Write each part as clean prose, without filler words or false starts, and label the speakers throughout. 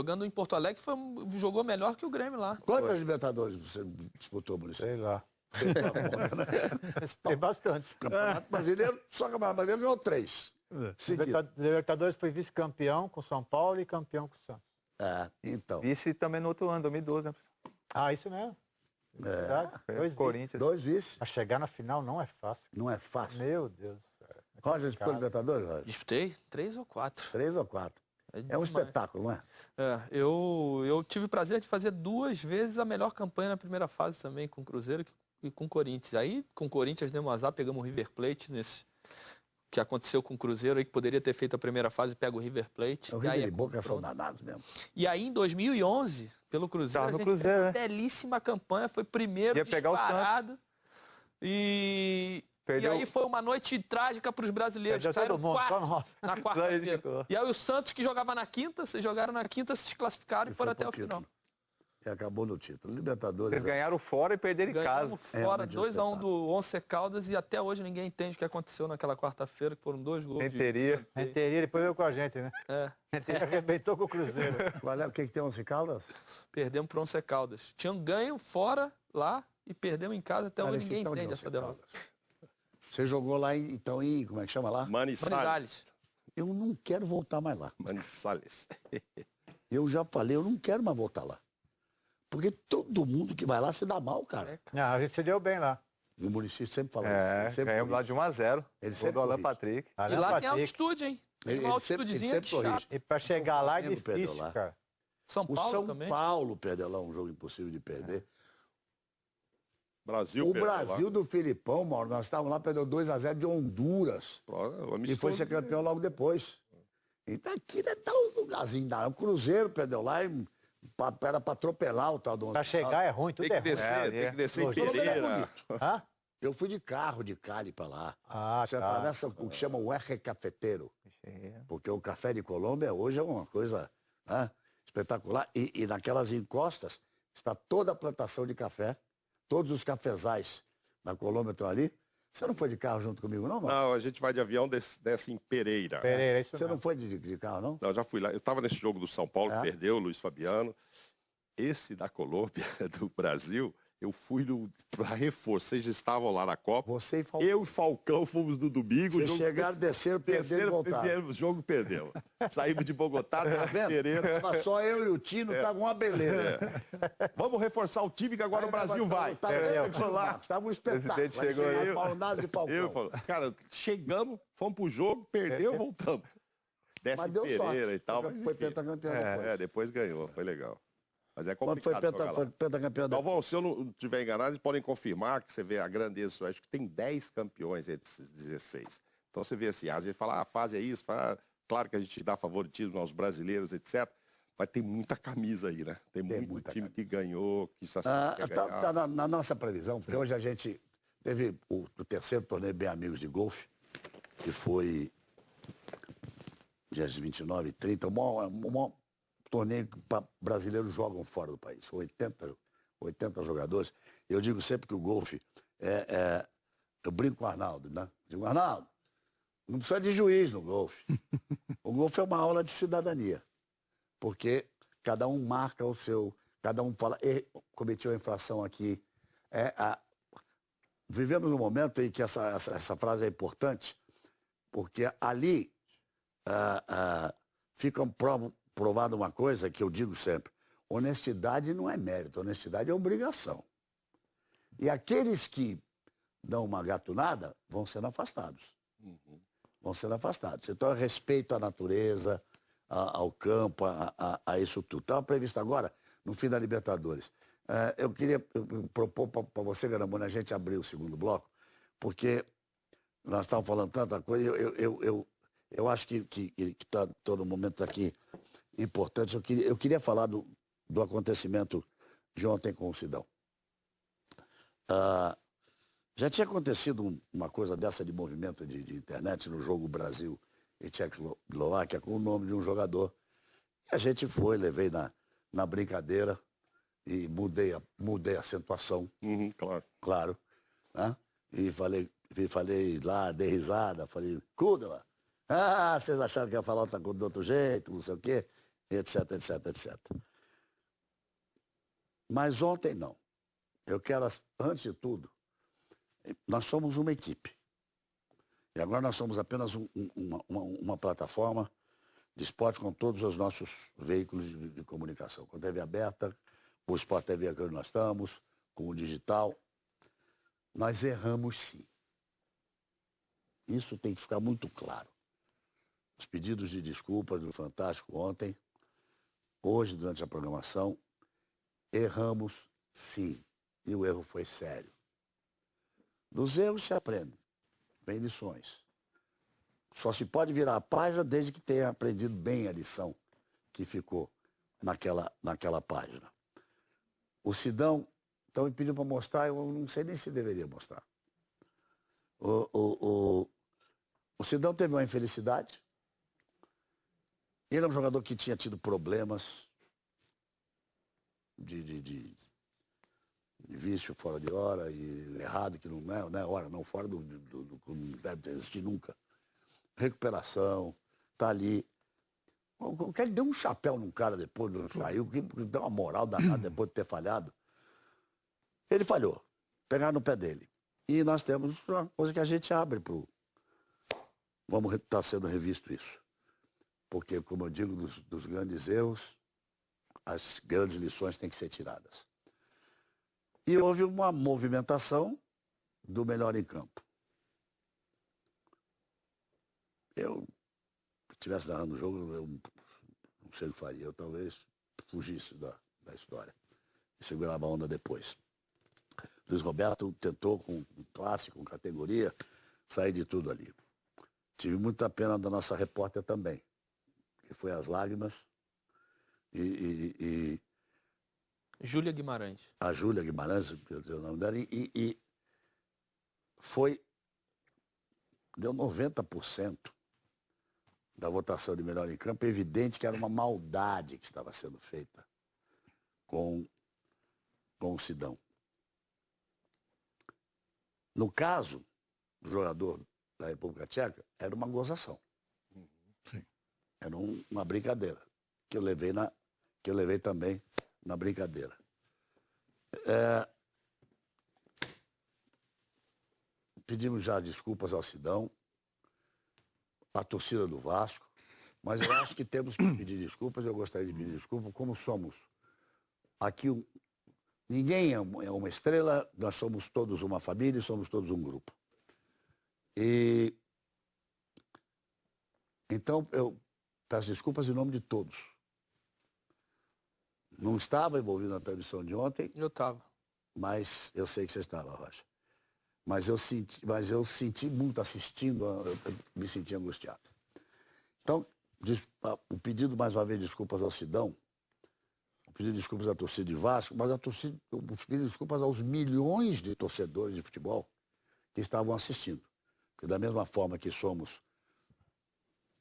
Speaker 1: jogando em Porto Alegre, jogou melhor que o Grêmio lá.
Speaker 2: Quantas Libertadores você disputou, Maurício?
Speaker 3: Sei lá.
Speaker 2: Tem
Speaker 3: bastante.
Speaker 2: Campeonato Brasileiro, só o Campeonato Brasileiro ganhou 3.
Speaker 3: Libertadores foi vice-campeão com São Paulo e campeão com o Santos.
Speaker 2: Então.
Speaker 4: Vice também no outro ano, 2012, né?
Speaker 3: Ah, isso mesmo. Verdade. Dois
Speaker 4: Corinthians.
Speaker 2: 2 vice.
Speaker 3: A chegar na final não é fácil.
Speaker 2: Não é fácil.
Speaker 3: Meu Deus do céu.
Speaker 2: Roger disputou Libertadores, Roger?
Speaker 1: Disputei 3 ou 4.
Speaker 2: 3 ou 4. É um
Speaker 1: demais.
Speaker 2: espetáculo, não é?
Speaker 1: Eu tive o prazer de fazer 2 vezes a melhor campanha na primeira fase também, com o Cruzeiro e com o Corinthians. Aí, com o Corinthians, demos azar, pegamos o River Plate nesse... que aconteceu com o Cruzeiro aí, que poderia ter feito a primeira fase, pega o River Plate.
Speaker 2: O River e Boca são danados mesmo.
Speaker 1: E aí, em 2011, pelo Cruzeiro,
Speaker 4: Tava no
Speaker 1: a gente
Speaker 4: Cruzeiro,
Speaker 1: fez uma belíssima campanha, foi primeiro
Speaker 4: Ia pegar o
Speaker 1: disparado. E aí foi uma noite trágica para os brasileiros.
Speaker 3: Perdeu
Speaker 1: Saíram
Speaker 3: todo mundo,
Speaker 1: quarto
Speaker 3: só nós.
Speaker 1: na
Speaker 4: Só
Speaker 1: quarta-feira.
Speaker 4: ele ficou.
Speaker 1: E aí o Santos, que jogava na quinta, vocês jogaram na quinta, se classificaram e foram até o final.
Speaker 2: E acabou no título. Libertadores.
Speaker 4: Eles ganharam fora e perderam em casa.
Speaker 1: Ganhamos fora 2-1 do Once Caldas e até hoje ninguém entende o que aconteceu naquela quarta-feira, que foram 2 gols.
Speaker 4: Renteria.
Speaker 3: Renteria, depois veio com a gente, né? Renteria arrebentou com o Cruzeiro.
Speaker 2: O que tem 11 Caldas?
Speaker 1: Perdemos para o Once Caldas. Tinham ganho fora lá e perdemos em casa, até hoje
Speaker 2: Esse
Speaker 1: ninguém
Speaker 2: então de
Speaker 1: entende
Speaker 2: Once
Speaker 1: essa derrota.
Speaker 2: Caldas. Você jogou lá, então, em... Como é que chama lá?
Speaker 1: Manizales.
Speaker 2: Eu não quero voltar mais lá.
Speaker 5: Manizales.
Speaker 2: Eu já falei, eu não quero mais voltar lá. Porque todo mundo que vai lá se dá mal, cara.
Speaker 3: Não, a gente se deu bem lá.
Speaker 2: E o Muricy sempre falou.
Speaker 4: Ganhamos lá de 1-0.
Speaker 2: Ele
Speaker 4: Gol
Speaker 2: sempre
Speaker 4: do Alan
Speaker 2: corrige.
Speaker 4: Patrick.
Speaker 1: E lá tem altitude, hein? Tem uma
Speaker 2: Ele sempre
Speaker 1: altitudezinha de
Speaker 2: corrige.
Speaker 1: chato.
Speaker 3: E pra chegar lá é
Speaker 2: Flamengo perdeu
Speaker 3: difícil,
Speaker 2: lá.
Speaker 3: cara.
Speaker 1: São
Speaker 2: O
Speaker 1: Paulo
Speaker 2: São
Speaker 1: também.
Speaker 2: Paulo perdeu lá um jogo impossível de perder.
Speaker 5: Brasil
Speaker 2: O
Speaker 5: perdeu
Speaker 2: Brasil
Speaker 5: lá.
Speaker 2: do Filipão, Mauro, nós estávamos lá, perdeu 2-0 de Honduras. E foi ser campeão logo depois. Então aqui não é tão lugarzinho, não. O Cruzeiro perdeu lá e era pra atropelar o tal do...
Speaker 3: Pra chegar é ruim, tudo
Speaker 5: Tem
Speaker 3: é
Speaker 5: que
Speaker 3: ruim.
Speaker 5: descer, tem que descer em
Speaker 3: Hoje.
Speaker 5: Pereira.
Speaker 3: Hã?
Speaker 2: Eu fui de carro de Cali pra lá. Você
Speaker 3: tá.
Speaker 2: atravessa o que chama o R Cafeteiro. Porque o café de Colômbia hoje é uma coisa, né, espetacular. E naquelas encostas está toda a plantação de café. Todos os cafezais da Colômbia estão ali. Você não foi de carro junto comigo, não, mano?
Speaker 5: Não, a gente vai de avião, desce em Pereira.
Speaker 3: Pereira, isso
Speaker 2: Você
Speaker 3: mesmo.
Speaker 2: não foi de carro, não?
Speaker 5: Não, já fui lá. Eu estava nesse jogo do São Paulo, que perdeu, o Luiz Fabiano. Esse da Colômbia, do Brasil, eu fui para reforço. Vocês estavam lá na Copa.
Speaker 2: Você e Falcão.
Speaker 5: Eu e Falcão fomos no domingo.
Speaker 2: Vocês chegaram, desceram, perderam e voltaram.
Speaker 5: Perdemos, o jogo perdeu. Saímos de Bogotá,
Speaker 2: Tá vendo?
Speaker 5: Pereira.
Speaker 2: Tava só eu e o Tino, tava uma beleza.
Speaker 5: Vamos reforçar o time que agora o Brasil vai.
Speaker 2: Tava um espetáculo.
Speaker 4: Presidente
Speaker 2: Aí
Speaker 4: chegou
Speaker 2: chegaram
Speaker 4: aí.
Speaker 2: Paulo Naves e Falcão.
Speaker 5: Eu falo, cara, chegamos, fomos pro jogo, perdeu, voltamos. Desce
Speaker 2: Mas
Speaker 5: em
Speaker 2: deu
Speaker 5: Pereira
Speaker 2: sorte.
Speaker 5: e tal.
Speaker 2: Foi
Speaker 5: Mas enfim.
Speaker 2: pentacampeão depois.
Speaker 5: Depois ganhou, foi legal. Mas é
Speaker 2: Quando foi
Speaker 5: complicado jogar lá.
Speaker 2: pentacampeão depois?
Speaker 5: Galvão, se eu não estiver enganado, eles podem confirmar que você vê a grandeza. Eu acho que tem 10 campeões entre esses 16. Então você vê assim, às vezes fala, a fase é isso, claro que a gente dá favoritismo aos brasileiros, etc. Mas tem muita camisa aí, né? Tem muito time que ganhou, que só quer ganhar.
Speaker 2: Tá na nossa previsão, porque hoje a gente teve o terceiro torneio Bem Amigos de Golfe, que foi dias 29 e 30, o maior torneio que brasileiros jogam fora do país. 80 jogadores. Eu digo sempre que o golfe eu brinco com o Arnaldo, né? Digo, Arnaldo, não precisa de juiz no golfe. O golfe é uma aula de cidadania. Porque cada um marca o seu, cada um fala, cometi uma infração aqui. Vivemos num momento em que essa frase é importante, porque ali fica provado uma coisa que eu digo sempre: honestidade não é mérito, honestidade é obrigação. E aqueles que dão uma gatunada vão sendo afastados. Vão sendo afastados. Então, respeito à natureza, ao campo, a isso tudo. Estava previsto agora, no fim da Libertadores. Eu queria propor para você, Garambona, a gente abrir o segundo bloco, porque nós estávamos falando tanta coisa, eu acho que tá, todo momento aqui importante. Eu queria falar do acontecimento de ontem com o Sidão. Já tinha acontecido uma coisa dessa de movimento de internet no jogo Brasil e Tchecoslováquia com o nome de um jogador. E a gente foi, levei na brincadeira e mudei a acentuação.
Speaker 5: Claro.
Speaker 2: Claro. Né? E falei lá, dei risada, falei, Kudela, vocês acharam que ia falar outra coisa de outro jeito, não sei o quê. etc, etc, etc. Mas ontem não. Eu quero, antes de tudo, nós somos uma equipe. E agora nós somos apenas uma plataforma de esporte com todos os nossos veículos de comunicação. Com a TV aberta, com o Sport TV que nós estamos, com o digital. Nós erramos sim. Isso tem que ficar muito claro. Os pedidos de desculpas do Fantástico ontem, hoje, durante a programação, erramos sim. E o erro foi sério. Dos erros se aprende. Vem lições. Só se pode virar a página desde que tenha aprendido bem a lição que ficou naquela página. O Sidão, então, me pediu para mostrar, eu não sei nem se deveria mostrar. O Sidão teve uma infelicidade. Ele é um jogador que tinha tido problemas de vício fora de hora e errado, que não é hora, não, fora do não deve existir nunca. Recuperação, tá ali. O cara deu um chapéu num cara depois, caiu, que deu uma moral danada depois de ter falhado. Ele falhou, pegaram no pé dele. E nós temos uma coisa que a gente abre pro... Vamos estar sendo revisto isso. Porque, como eu digo, dos grandes erros, as grandes lições têm que ser tiradas. E houve uma movimentação do melhor em campo. Eu, se estivesse narrando o jogo, eu não sei o que faria. Eu talvez fugisse da história e segurava a onda depois. Luiz Roberto tentou com classe, com categoria, sair de tudo ali. Tive muita pena da nossa repórter também, que foi às lágrimas.
Speaker 1: Júlia Guimarães.
Speaker 2: A Júlia Guimarães, eu o nome dela, deu 90% da votação de melhor em campo. É evidente que era uma maldade que estava sendo feita com o Sidão. No caso do jogador da República Tcheca, era uma gozação. Sim. Era uma brincadeira, que eu levei também na brincadeira. Pedimos já desculpas ao Sidão, à torcida do Vasco, mas eu acho que temos que pedir desculpas, eu gostaria de pedir desculpas, como somos aqui, ninguém é uma estrela, nós somos todos uma família e somos todos um grupo. E então eu peço desculpas em nome de todos. Não estava envolvido na transmissão de ontem.
Speaker 1: Eu estava.
Speaker 2: Mas eu sei que você estava, Rocha. Mas eu senti muito assistindo, eu me senti angustiado. Então, o pedido, mais uma vez, de desculpas ao Sidão, o pedido de desculpas à torcida de Vasco, mas o pedido de desculpas aos milhões de torcedores de futebol que estavam assistindo. Porque da mesma forma que somos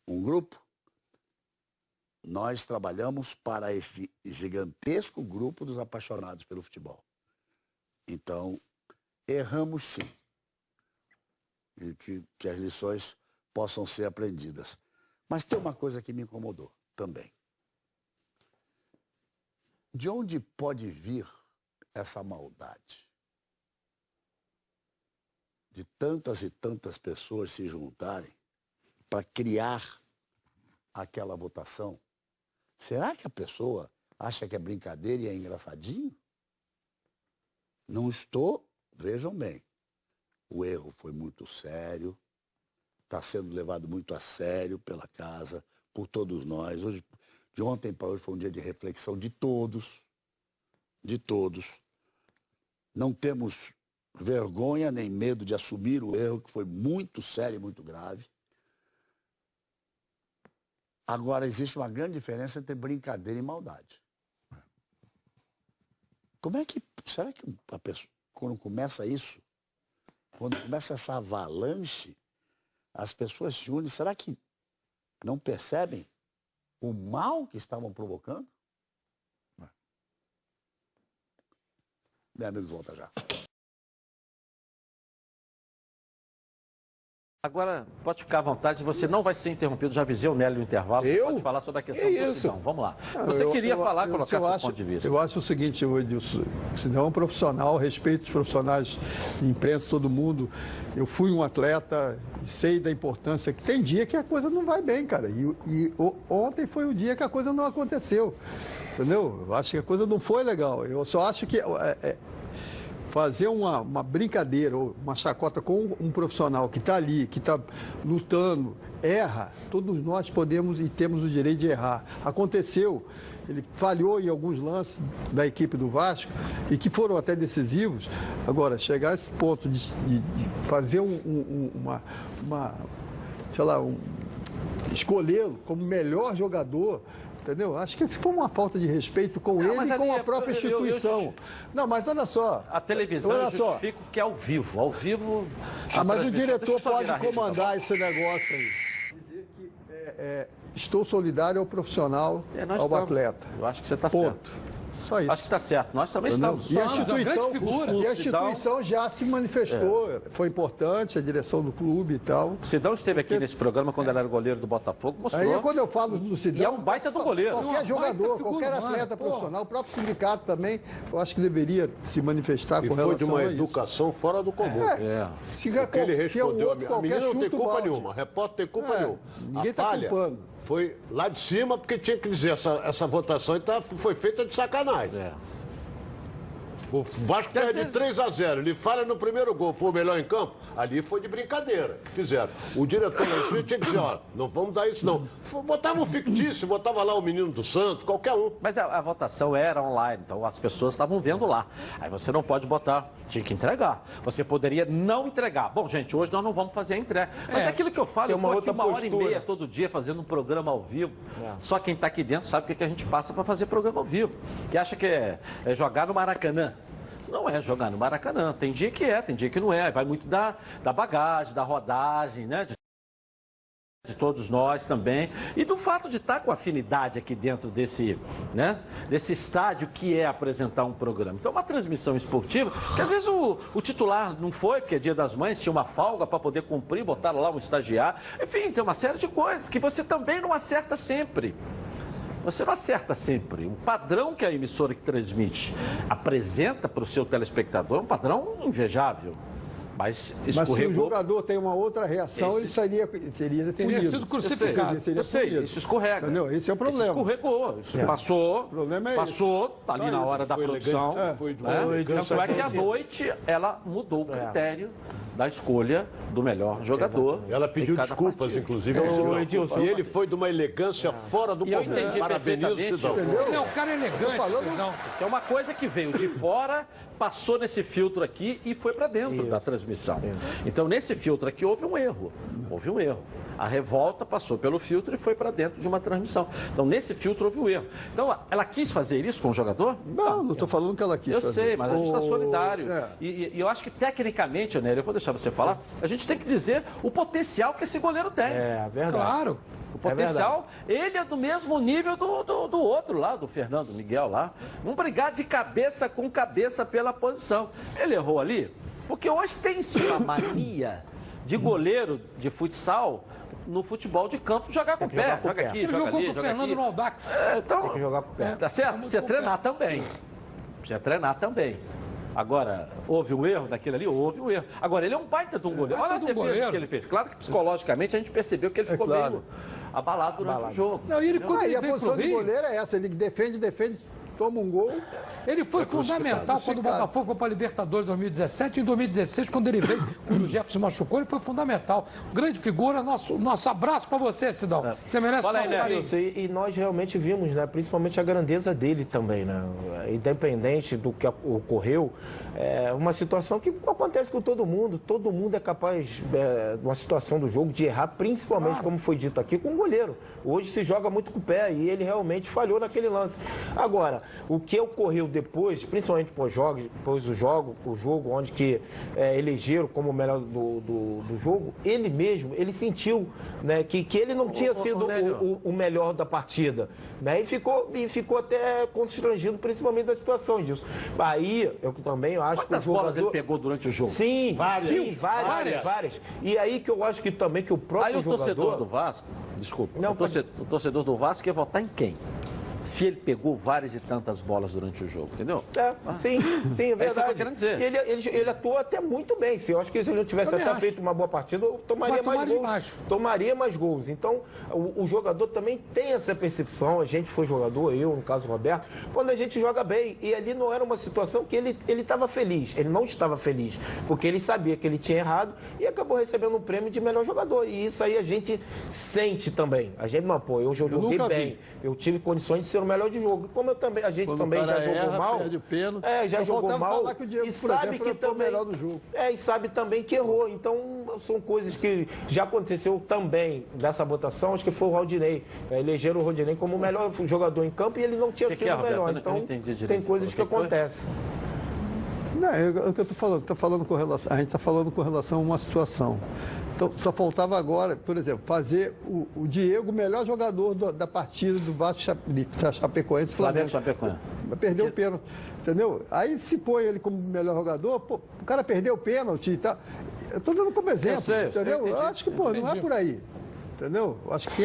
Speaker 2: um grupo, nós trabalhamos para esse gigantesco grupo dos apaixonados pelo futebol. Então, erramos sim. E que as lições possam ser aprendidas. Mas tem uma coisa que me incomodou também. De onde pode vir essa maldade? De tantas e tantas pessoas se juntarem para criar aquela votação. Será que a pessoa acha que é brincadeira e é engraçadinho? Não estou, vejam bem, o erro foi muito sério, está sendo levado muito a sério pela casa, por todos nós. Hoje, de ontem para hoje foi um dia de reflexão de todos, de todos. Não temos vergonha nem medo de assumir o erro, que foi muito sério e muito grave. Agora, existe uma grande diferença entre brincadeira e maldade. Como é que... Será que a pessoa, quando começa isso, quando começa essa avalanche, as pessoas se unem, será que não percebem o mal que estavam provocando? Meu amigo, volta já.
Speaker 6: Agora, pode ficar à vontade, você não vai ser interrompido. Já avisei o Nélio no intervalo, você pode falar sobre a questão do Sidão. Vamos lá. Você queria falar, colocar seu ponto de vista.
Speaker 7: Eu acho o seguinte, Edilson, o Sidão é um profissional, respeito os profissionais de imprensa, todo mundo. Eu fui um atleta, sei da importância que tem dia que a coisa não vai bem, cara. E ontem foi o dia que a coisa não aconteceu, entendeu? Eu acho que a coisa não foi legal. Eu só acho que... fazer uma brincadeira ou uma chacota com um profissional que está ali, que está lutando, erra, todos nós podemos e temos o direito de errar. Aconteceu, ele falhou em alguns lances da equipe do Vasco e que foram até decisivos. Agora, chegar a esse ponto de fazer escolhê-lo como melhor jogador, entendeu? Acho que isso foi uma falta de respeito com ele e com a própria instituição. Não, mas olha só.
Speaker 6: A televisão eu justifico que é ao vivo. Ao vivo...
Speaker 7: mas o diretor pode comandar esse negócio aí. Dizer que estou solidário ao profissional, ao atleta.
Speaker 6: Eu acho que você está certo.
Speaker 7: Só isso.
Speaker 6: Acho que está certo. Nós também estamos.
Speaker 7: E a instituição já se manifestou. Foi importante, a direção do clube e tal.
Speaker 6: O Sidão esteve aqui nesse programa quando ele era goleiro do Botafogo, mostrou.
Speaker 7: Aí quando eu falo do Sidão...
Speaker 6: E é um baita do goleiro.
Speaker 7: Qualquer jogador, qualquer atleta profissional, o próprio sindicato também, eu acho que deveria se manifestar com relação a isso.
Speaker 8: E foi de uma educação fora do comum. Porque ele respondeu, a menina não tem culpa nenhuma, repórter tem culpa nenhuma.
Speaker 7: Ninguém está culpando.
Speaker 8: Foi lá de cima, porque tinha que dizer, essa votação foi feita de sacanagem. O Vasco perde 3-0, ele falha no primeiro gol, foi o melhor em campo, ali foi de brincadeira que fizeram. O diretor lá em cima tinha que dizer, olha, não vamos dar isso não. Botava um fictício, botava lá o menino do Santos, qualquer um.
Speaker 6: Mas a votação era online, então as pessoas estavam vendo lá. Aí você não pode botar, tinha que entregar. Você poderia não entregar. Bom, gente, hoje nós não vamos fazer a entrega. Mas é aquilo que eu falo, eu estou aqui uma hora e meia todo dia fazendo um programa ao vivo. Só quem está aqui dentro sabe o que a gente passa para fazer programa ao vivo. Que acha que é jogar no Maracanã. Não é jogar no Maracanã. Tem dia que tem dia que não é. Vai muito da bagagem, da rodagem, né? De todos nós também. E do fato de estar com afinidade aqui dentro desse estádio que é apresentar um programa. Então, uma transmissão esportiva, que às vezes o titular não foi, porque é Dia das Mães, tinha uma folga para poder cumprir, botaram lá um estagiário. Enfim, tem uma série de coisas que você também não acerta sempre. Você não acerta sempre. O padrão que a emissora que transmite apresenta para o seu telespectador é um padrão invejável. Mas escorregou.
Speaker 7: Mas se o jogador tem uma outra reação, ele teria punido.
Speaker 9: Teria sido crucificado.
Speaker 6: Eu sei, isso escorrega.
Speaker 7: Entendeu? Esse é o problema.
Speaker 6: Isso escorregou. Isso passou.
Speaker 7: O problema é
Speaker 6: passou, tá ali na hora da produção. Tanto é que à noite ela mudou o critério da escolha do melhor jogador.
Speaker 8: Ela pediu desculpas, inclusive. E ele foi de uma elegância fora do comum. Parabenizo o Sidão.
Speaker 9: Não, o cara é elegante.
Speaker 6: É uma coisa que veio de fora, passou nesse filtro aqui e foi para dentro da transmissão. Então, nesse filtro aqui houve um erro. Houve um erro. A revolta passou pelo filtro e foi para dentro de uma transmissão. Então, nesse filtro houve um erro. Então, ela quis fazer isso com o jogador?
Speaker 7: Não estou falando que ela quis fazer.
Speaker 6: Eu sei, mas a gente está solidário. E eu acho que, tecnicamente, Nélio, eu vou deixar você falar, a gente tem que dizer o potencial que esse goleiro tem.
Speaker 3: É verdade.
Speaker 9: Claro.
Speaker 6: O potencial, ele é do mesmo nível do outro lá, do Fernando Miguel lá. Vamos brigar de cabeça com cabeça pela posição. Ele errou ali, porque hoje tem-se uma mania de goleiro de futsal no futebol de campo jogar com o pé. Joga aqui, joga ali, joga aqui.
Speaker 9: No Audax.
Speaker 6: Então,
Speaker 3: tem que jogar com o pé.
Speaker 6: Tá certo? Precisa treinar também. Precisa treinar também. Agora, houve um erro daquele ali? Houve um erro. Agora, ele é um baita de um goleiro. Olha as defesas que ele fez. Claro que psicologicamente a gente percebeu que ele ficou meio abalado durante o jogo.
Speaker 9: Não, e ele, quando ele
Speaker 7: a posição de goleiro é essa, ele defende, toma um gol.
Speaker 9: Ele foi fundamental quando o Botafogo foi para a Libertadores em 2017 e em 2016, quando ele veio, quando o Jefferson machucou, ele foi fundamental. Grande figura, nosso abraço para você, Sidão. Você merece nosso carinho.
Speaker 10: E nós realmente vimos, né, principalmente a grandeza dele também, né? Independente do que ocorreu, é uma situação que acontece com todo mundo é capaz, numa situação do jogo, de errar, principalmente, como foi dito aqui, com o goleiro. Hoje se joga muito com o pé e ele realmente falhou naquele lance. Agora, O que ocorreu depois, principalmente depois do jogo, onde que elegeram como o melhor do jogo, ele mesmo, ele sentiu, né, que ele não tinha sido o melhor da partida, né, e ficou até constrangido, principalmente da situação disso. Aí, eu também acho que o jogador...
Speaker 6: bolas ele pegou durante o jogo?
Speaker 10: Sim, várias. E aí que eu acho que também que o próprio jogador...
Speaker 6: Aí o torcedor do Vasco, desculpa, o torcedor do Vasco quer votar em quem? Se ele pegou várias e tantas bolas durante o jogo, entendeu?
Speaker 10: Sim, é verdade.
Speaker 6: É isso que eu tô querendo dizer.
Speaker 10: Ele atuou até muito bem. Eu acho que se ele não tivesse até feito uma boa partida, eu tomaria mais gols. Tomaria mais gols. Então, o jogador também tem essa percepção. A gente foi jogador, eu, no caso, o Roberto, quando a gente joga bem. E ali não era uma situação que ele estava feliz. Ele não estava feliz. Porque ele sabia que ele tinha errado e acabou recebendo um prêmio de melhor jogador. E isso aí a gente sente também. A gente não, pô, eu joguei bem. Eu tive condições de ser o melhor de jogo. Como a gente
Speaker 7: quando
Speaker 10: também já jogou mal.
Speaker 7: Pênalti,
Speaker 10: já jogou mal.
Speaker 7: Que o Diego,
Speaker 10: e sabe
Speaker 7: exemplo,
Speaker 10: que também
Speaker 7: melhor do jogo.
Speaker 10: e sabe também que errou. Então são coisas que já aconteceu também dessa votação. Acho que foi o Rodinei. Elegeram o Rodinei como o melhor jogador em campo e ele não tinha sido o melhor. Então tem coisas que acontecem.
Speaker 7: Não, é o que eu estou falando, a gente está falando com relação a uma situação. Então, só faltava agora, por exemplo, fazer o Diego o melhor jogador da partida do Vasco Chapecoense.
Speaker 6: Flamengo Chapecoense.
Speaker 7: Perdeu o pênalti, entendeu? Aí se põe ele como melhor jogador, pô, o cara perdeu o pênalti e tal. Eu estou dando como exemplo, entendeu? Eu acho que, não é por aí. Entendeu? Eu acho que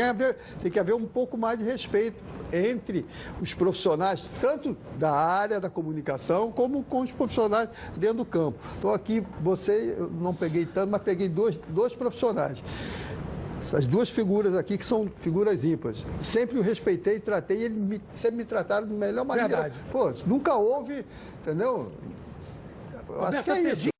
Speaker 7: tem que haver um pouco mais de respeito entre os profissionais, tanto da área da comunicação, como com os profissionais dentro do campo. Então aqui, eu não peguei tanto, mas peguei dois profissionais. Essas duas figuras aqui, que são figuras ímpares. Sempre o respeitei, tratei, e eles sempre me trataram da melhor maneira.
Speaker 9: Verdade.
Speaker 7: Pô, nunca houve, entendeu? Eu acho que é isso.